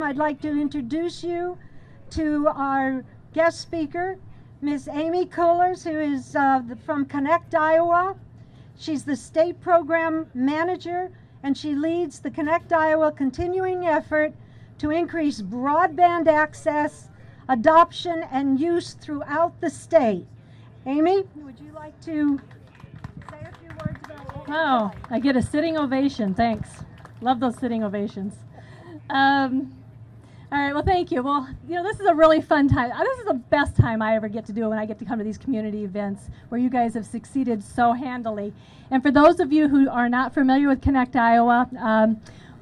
I'd like to introduce you to our guest speaker, Ms. Amy Kohlers, who is from Connect, Iowa. She's the state program manager, and she leads the Connect, Iowa continuing effort to increase broadband access, adoption, and use throughout the state. Amy, would you like to say a few words about what Oh, I get a sitting ovation. Thanks. Love those sitting ovations. All right, well, thank you. Well, this is a really fun time. This is the best time I ever get to do when I get to come to these community events where you guys have succeeded so handily. And for those of you who are not familiar with Connect Iowa,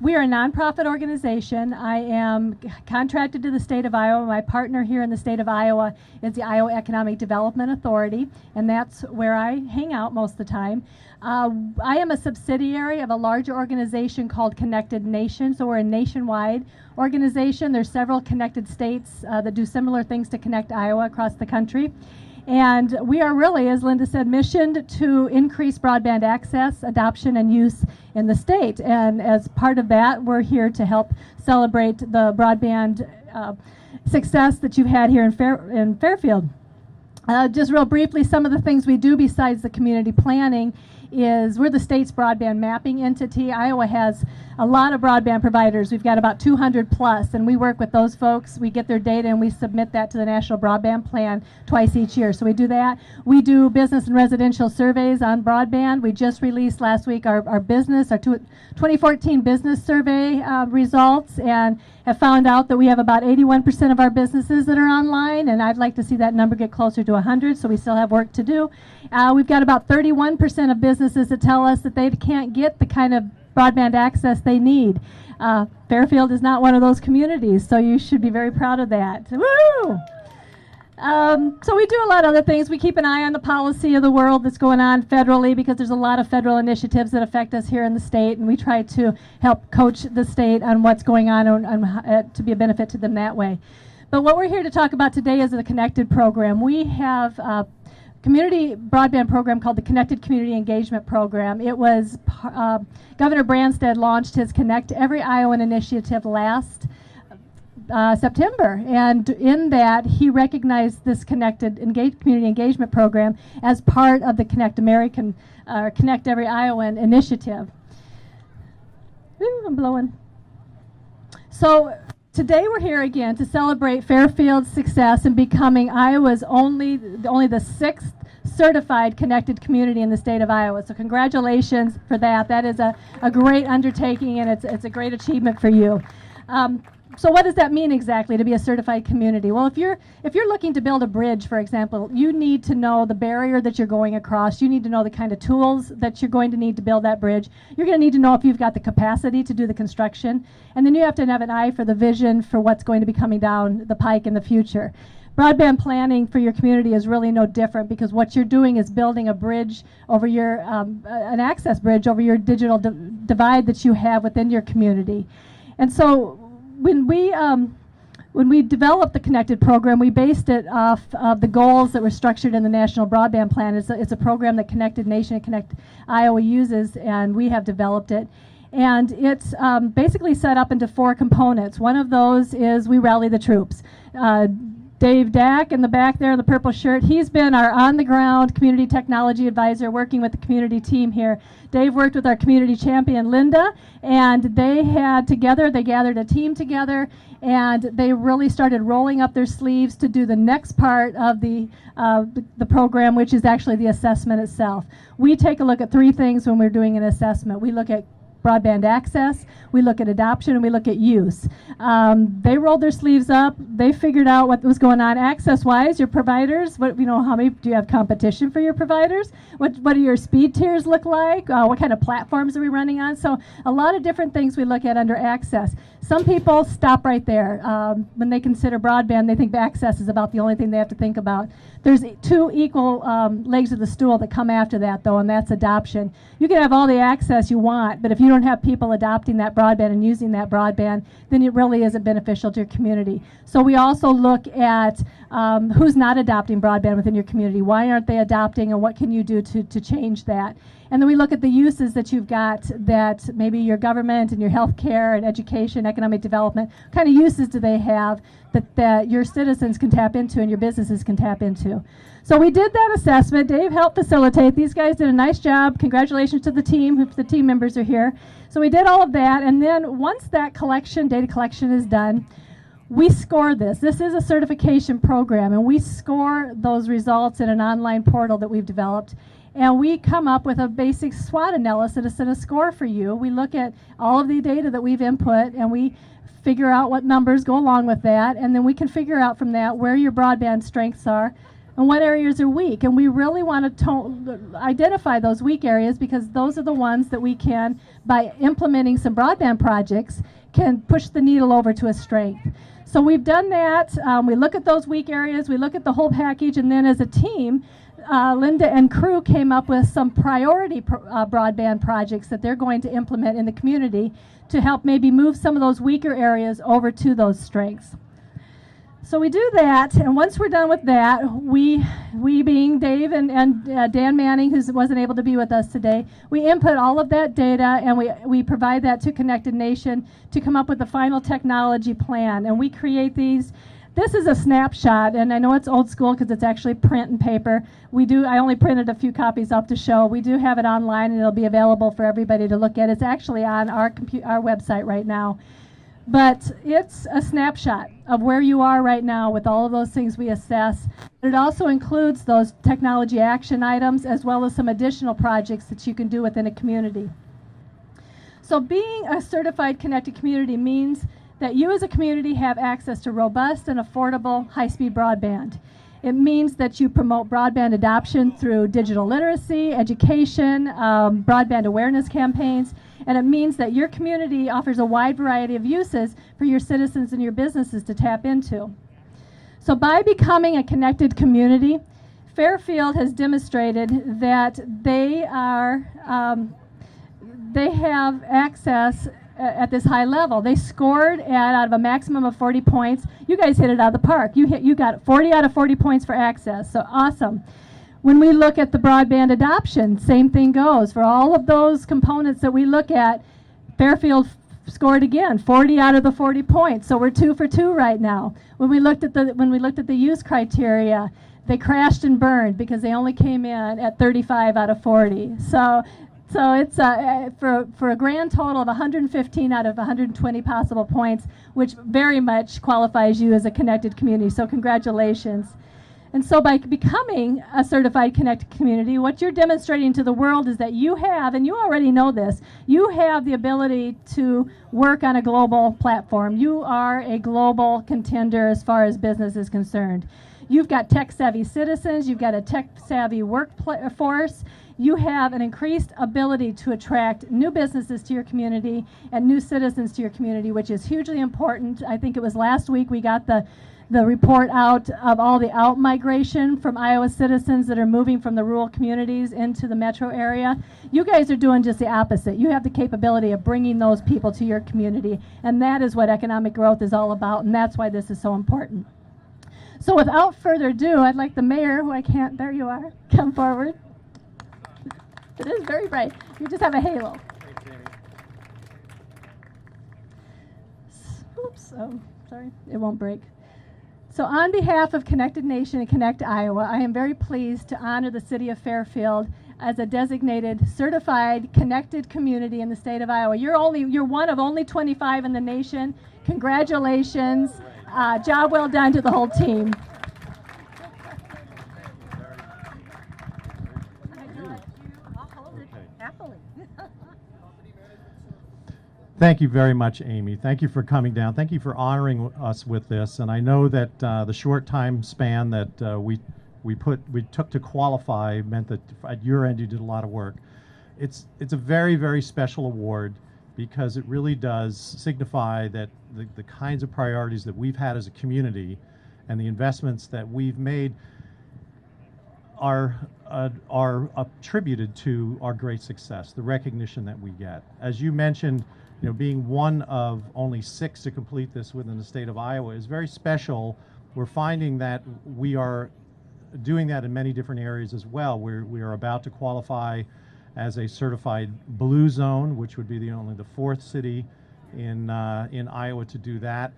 we are a nonprofit organization. I am contracted to the state of Iowa. My partner here in the state of Iowa is the Iowa Economic Development Authority, and that's where I hang out most of the time. I am a subsidiary of a larger organization called Connected Nation, so we're a nationwide organization. There's several connected states that do similar things to Connect Iowa across the country. And we are really, as Linda said, missioned to increase broadband access, adoption, and use in the state. And as part of that, we're here to help celebrate the broadband success that you've had here in Fairfield. Just real briefly, some of the things we do besides the community planning is we're the state's broadband mapping entity. Iowa has a lot of broadband providers. We've got about 200 plus, and we work with those folks. We get their data and we submit that to the National Broadband Plan twice each year. So we do that. We do business and residential surveys on broadband. We just released last week our 2014 business survey results, and have found out that we have about 81% of our businesses that are online, and I'd like to see that number get closer to 100, so we still have work to do. We've got about 31% of businesses that tell us that they can't get the kind of broadband access they need. Fairfield is not one of those communities, so you should be very proud of that. Woo! So we do a lot of other things. We keep an eye on the policy of the world that's going on federally, because there's a lot of federal initiatives that affect us here in the state, and we try to help coach the state on what's going on and to be a benefit to them that way. But what we're here to talk about today is the Connected program. We have a community broadband program called the Connected Community Engagement Program. It was Governor Branstad launched his Connect Every Iowan initiative last September, and in that he recognized this Connected Community Engagement Program as part of the Connect Every Iowan initiative. Ooh, I'm blowing. So today we're here again to celebrate Fairfield's success in becoming Iowa's only the sixth certified connected community in the state of Iowa. So congratulations for that. That is a great undertaking, and it's a great achievement for you. So what does that mean exactly, to be a certified community? Well, if you're looking to build a bridge, for example, you need to know the barrier that you're going across. You need to know the kind of tools that you're going to need to build that bridge. You're going to need to know if you've got the capacity to do the construction. And then you have to have an eye for the vision for what's going to be coming down the pike in the future. Broadband planning for your community is really no different, because what you're doing is building a bridge over your, an access bridge over your digital divide that you have within your community. And so when we developed the Connected program, we based it off of the goals that were structured in the National Broadband Plan. It's a program that Connected Nation and Connect Iowa uses, and we have developed it. And it's basically set up into 4 components. One of those is we rally the troops. Dave Dack in the back there in the purple shirt, he's been our on-the-ground community technology advisor working with the community team here. Dave worked with our community champion, Linda, and they gathered a team together, and they really started rolling up their sleeves to do the next part of the program, which is actually the assessment itself. We take a look at 3 things when we're doing an assessment. We look at broadband access, we look at adoption, and we look at use. They rolled their sleeves up. They figured out what was going on access-wise. Your providers, how many do you have competition for your providers? What do your speed tiers look like? What kind of platforms are we running on? So a lot of different things we look at under access. Some people stop right there. When they consider broadband, they think access is about the only thing they have to think about. There's 2 equal legs of the stool that come after that, though, and that's adoption. You can have all the access you want, but if you don't have people adopting that broadband and using that broadband, then it really isn't beneficial to your community. So we also look at who's not adopting broadband within your community. Why aren't they adopting, and what can you do to change that? And then we look at the uses that you've got, that maybe your government and your healthcare and education, economic development, what kind of uses do they have that your citizens can tap into and your businesses can tap into. So we did that assessment. Dave helped facilitate. These guys did a nice job. Congratulations to the team, if the team members are here. So we did all of that, and then once that data collection is done, we score this. This is a certification program, and we score those results in an online portal that we've developed. And we come up with a basic SWOT analysis and a score for you. We look at all of the data that we've input, and we figure out what numbers go along with that, and then we can figure out from that where your broadband strengths are and what areas are weak. And we really want to identify those weak areas, because those are the ones that we can, by implementing some broadband projects, can push the needle over to a strength. So we've done that. We look at those weak areas, we look at the whole package, and then as a team, Linda and crew came up with some priority broadband projects that they're going to implement in the community to help maybe move some of those weaker areas over to those strengths. So we do that, and once we're done with that, we being Dave and Dan Manning, who wasn't able to be with us today, we input all of that data, and we provide that to Connected Nation to come up with the final technology plan. And we create these. This is a snapshot, and I know it's old school because it's actually print and paper. I only printed a few copies up to show. We do have it online, and it'll be available for everybody to look at. It's actually on our website right now. But it's a snapshot of where you are right now with all of those things we assess. It also includes those technology action items, as well as some additional projects that you can do within a community. So being a certified connected community means that you as a community have access to robust and affordable high-speed broadband. It means that you promote broadband adoption through digital literacy, education, broadband awareness campaigns, and it means that your community offers a wide variety of uses for your citizens and your businesses to tap into. So by becoming a connected community, Fairfield has demonstrated that they have access at this high level. They scored out of a maximum of 40 points. You guys hit it out of the park. You got 40 out of 40 points for access, so awesome. When we look at the broadband adoption, same thing goes. For all of those components that we look at, Fairfield scored again, 40 out of the 40 points. So we're 2 for 2 right now. When we looked at the use criteria, they crashed and burned because they only came in at 35 out of 40. So it's for a grand total of 115 out of 120 possible points, which very much qualifies you as a connected community. So congratulations. And so by becoming a certified connected community, what you're demonstrating to the world is that you have, and you already know this, you have the ability to work on a global platform. You are a global contender as far as business is concerned. You've got tech-savvy citizens, you've got a tech-savvy workforce, you have an increased ability to attract new businesses to your community and new citizens to your community, which is hugely important. I think it was last week we got the report out of all the out-migration from Iowa citizens that are moving from the rural communities into the metro area. You guys are doing just the opposite. You have the capability of bringing those people to your community, and that is what economic growth is all about, and that's why this is so important. So without further ado, I'd like the mayor, who I can't, there you are, come forward. It is very bright. You just have a halo. Oops, oh, sorry, it won't break. So on behalf of Connected Nation and Connect Iowa, I am very pleased to honor the city of Fairfield as a designated certified connected community in the state of Iowa. You're one of only 25 in the nation. Congratulations. Job well done to the whole team. Thank you very much, Amy. Thank you for coming down. Thank you for honoring us with this. And I know that the short time span that we took to qualify meant that at your end you did a lot of work. It's a very, very special award because it really does signify that the kinds of priorities that we've had as a community and the investments that we've made are attributed to our great success, the recognition that we get. As you mentioned, you know, being one of only 6 to complete this within the state of Iowa is very special. We're finding that we are doing that in many different areas as well. We are about to qualify as a certified blue zone, which would be only the fourth city in Iowa to do that.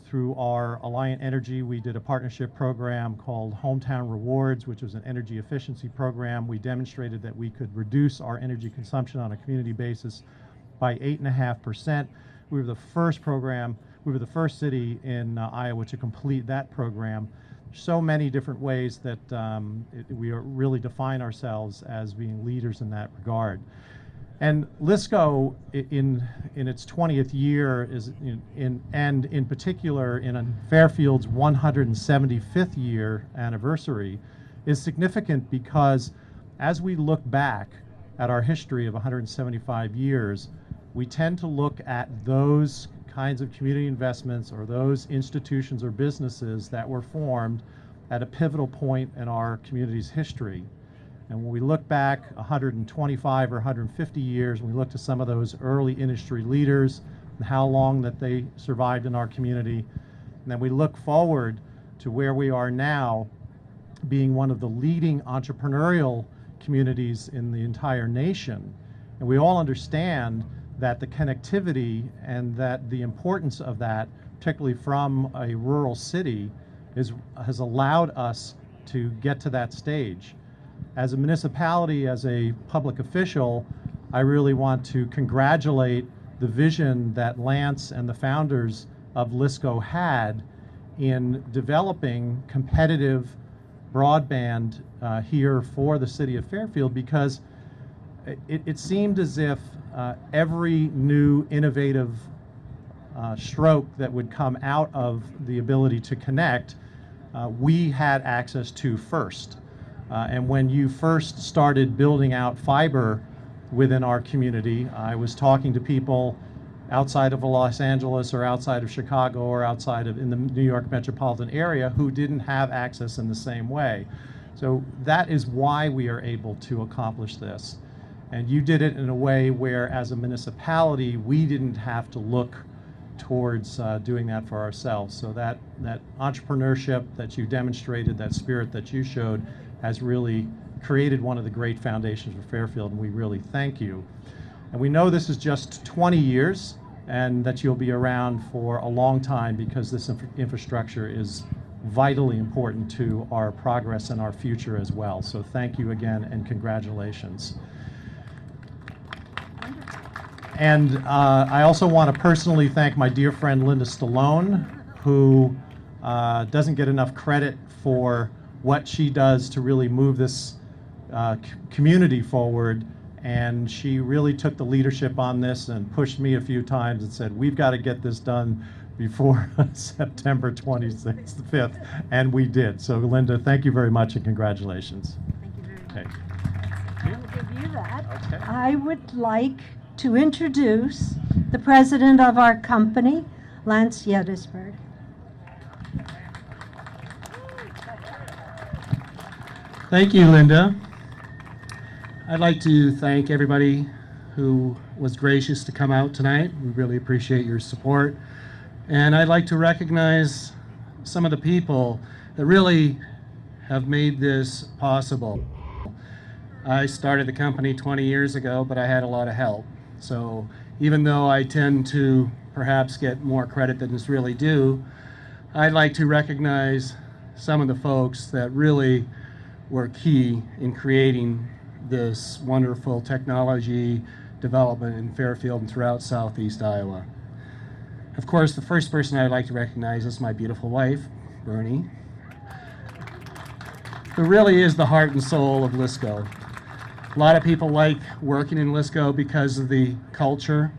Through our Alliant Energy, we did a partnership program called Hometown Rewards, which was an energy efficiency program. We demonstrated that we could reduce our energy consumption on a community basis by 8.5%. We were the first city in Iowa to complete that program. So many different ways that we really define ourselves as being leaders in that regard. And Lisco, in its 20th year, and in particular in Fairfield's 175th year anniversary, is significant because as we look back at our history of 175 years, we tend to look at those kinds of community investments or those institutions or businesses that were formed at a pivotal point in our community's history. And when we look back 125 or 150 years, when we look to some of those early industry leaders and how long that they survived in our community, and then we look forward to where we are now, being one of the leading entrepreneurial communities in the entire nation. And we all understand that the connectivity and that the importance of that, particularly from a rural city, has allowed us to get to that stage. As a municipality, as a public official, I really want to congratulate the vision that Lance and the founders of Lisco had in developing competitive broadband here for the city of Fairfield, because it seemed as if every new innovative stroke that would come out of the ability to connect, we had access to first. And when you first started building out fiber within our community, I was talking to people outside of Los Angeles or outside of Chicago or outside of in the New York metropolitan area who didn't have access in the same way. So that is why we are able to accomplish this. And you did it in a way where, as a municipality, we didn't have to look towards doing that for ourselves. So that entrepreneurship that you demonstrated, that spirit that you showed, has really created one of the great foundations for Fairfield, and we really thank you. And we know this is just 20 years, and that you'll be around for a long time, because this infrastructure is vitally important to our progress and our future as well. So thank you again, and congratulations. And I also want to personally thank my dear friend Linda Stallone, who doesn't get enough credit for what she does to really move this community forward. And she really took the leadership on this and pushed me a few times and said, we've got to get this done before September 26th, 5th, and we did. So Linda, thank you very much and congratulations. Thank you very much. Okay. I'll give you that. Okay. I would like to introduce the president of our company, Lance Yedisberg. Thank you, Linda. I'd like to thank everybody who was gracious to come out tonight. We really appreciate your support. And I'd like to recognize some of the people that really have made this possible. I started the company 20 years ago, but I had a lot of help. So even though I tend to perhaps get more credit than is really due, I'd like to recognize some of the folks that really were key in creating this wonderful technology development in Fairfield and throughout Southeast Iowa. Of course, the first person I'd like to recognize is my beautiful wife, Bernie, who really is the heart and soul of Lisco. A lot of people like working in Lisco because of the culture,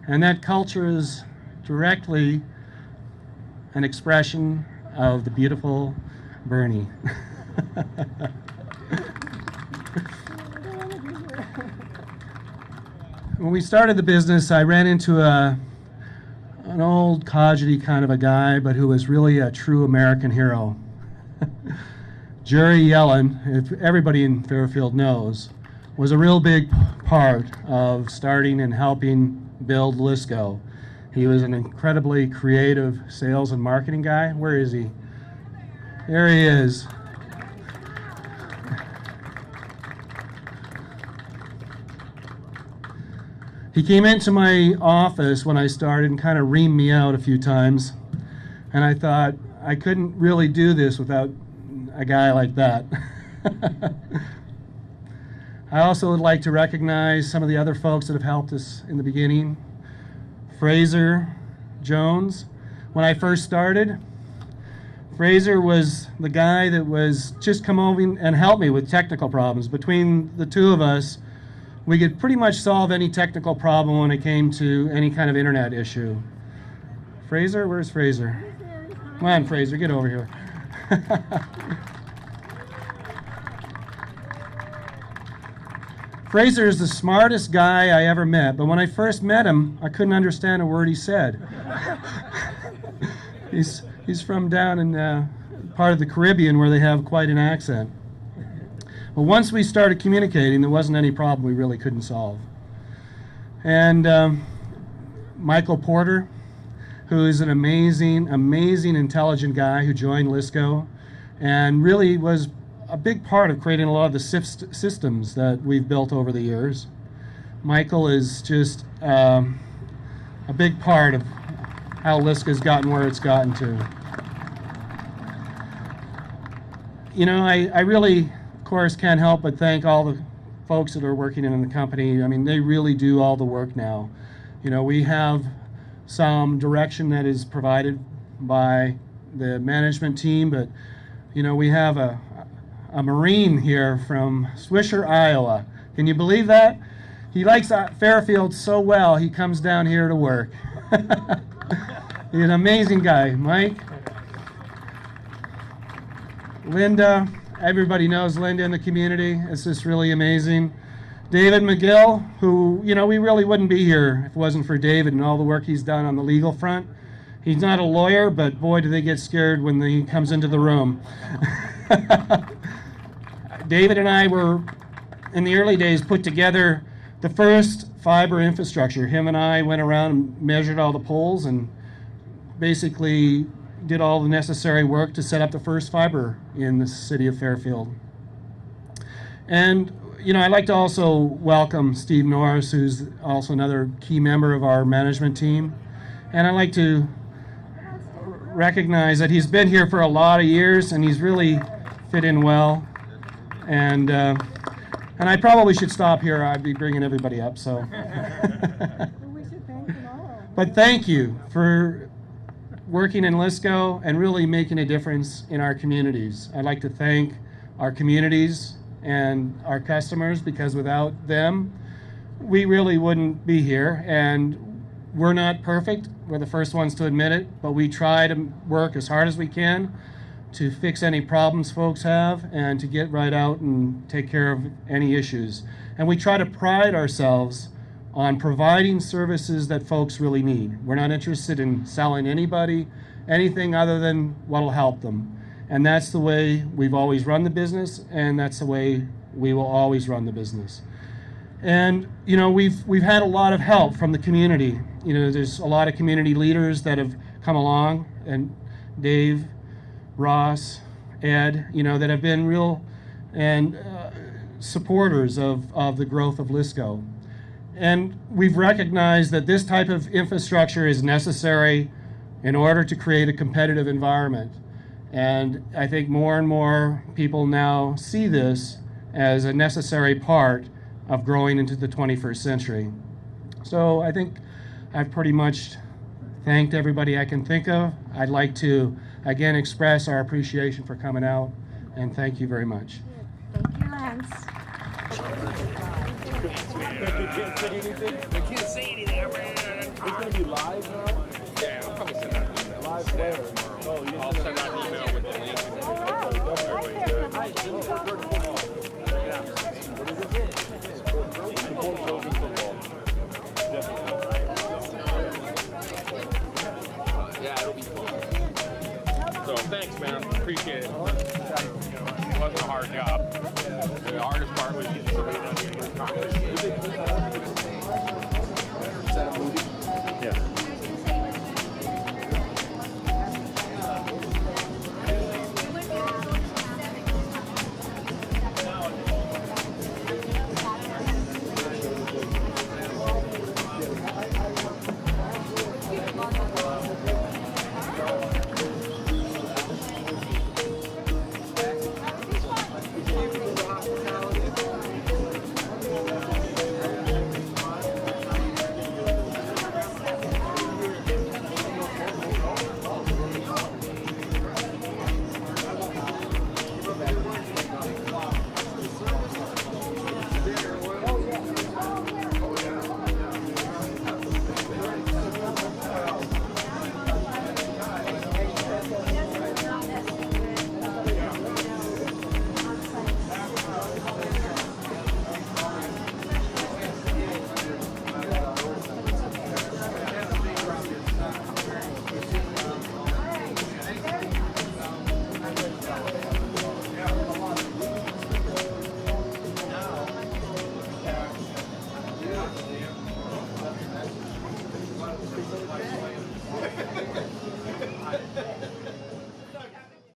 and that culture is directly an expression of the beautiful Bernie. When we started the business, I ran into an old codgety kind of a guy, but who was really a true American hero. Jerry Yellen, if everybody in Fairfield knows, was a real big part of starting and helping build Lisco. He was an incredibly creative sales and marketing guy. Where is he? There he is. He came into my office when I started and kind of reamed me out a few times. And I thought, I couldn't really do this without a guy like that. I also would like to recognize some of the other folks that have helped us in the beginning. Fraser Jones. When I first started, Fraser was the guy that was just come over and helped me with technical problems. Between the two of us, we could pretty much solve any technical problem when it came to any kind of internet issue. Fraser, where's Fraser? Come on, Fraser, get over here. Fraser is the smartest guy I ever met, but when I first met him, I couldn't understand a word he said. He's from down in part of the Caribbean where they have quite an accent. But once we started communicating, there wasn't any problem we really couldn't solve. And Michael Porter, who is an amazing, intelligent guy who joined Lisco and really was a big part of creating a lot of the systems that we've built over the years. Michael is just a big part of how Lisco's gotten where it's gotten to. You know, I really, of course, can't help but thank all the folks that are working in the company. I mean, they really do all the work now. You know, we have some direction that is provided by the management team, but, you know, we have a Marine here from Swisher, Iowa. Can you believe that? He likes Fairfield so well, he comes down here to work. He's an amazing guy. Mike. Linda, everybody knows Linda in the community. It's just really amazing. David McGill, who, you know, we really wouldn't be here if it wasn't for David and all the work he's done on the legal front. He's not a lawyer, but boy, do they get scared when he comes into the room. David and I were, in the early days, put together the first fiber infrastructure. Him and I went around and measured all the poles and basically did all the necessary work to set up the first fiber in the city of Fairfield. And, you know, I'd like to also welcome Steve Norris, who's also another key member of our management team. And I'd like to recognize that he's been here for a lot of years and he's really fit in well. And I probably should stop here. I'd be bringing everybody up, so. We should thank them all. But thank you for working in Lisco and really making a difference in our communities. I'd like to thank our communities and our customers, because without them, we really wouldn't be here. And we're not perfect. We're the first ones to admit it, but we try to work as hard as we can to fix any problems folks have and to get right out and take care of any issues. And we try to pride ourselves on providing services that folks really need. We're not interested in selling anybody anything other than what'll help them. And that's the way we've always run the business, and that's the way we will always run the business. And, you know, we've had a lot of help from the community. You know, there's a lot of community leaders that have come along, and Dave, Ross, Ed, you know, that have been real and supporters of the growth of Lisco. And we've recognized that this type of infrastructure is necessary in order to create a competitive environment. And I think more and more people now see this as a necessary part of growing into the 21st century. So I think I've pretty much thanked everybody I can think of. I'd like to again express our appreciation for coming out, and thank you very much. Thank you, Lance. I can't say anything. It's going to be live now? Yeah, I'll probably send out an email. Live where? Oh, I'll send out an email with the link. Yeah, it'll be fun. So thanks, man. Appreciate it. It wasn't a hard job. The hardest part was getting somebody to get a conversation. Yeah.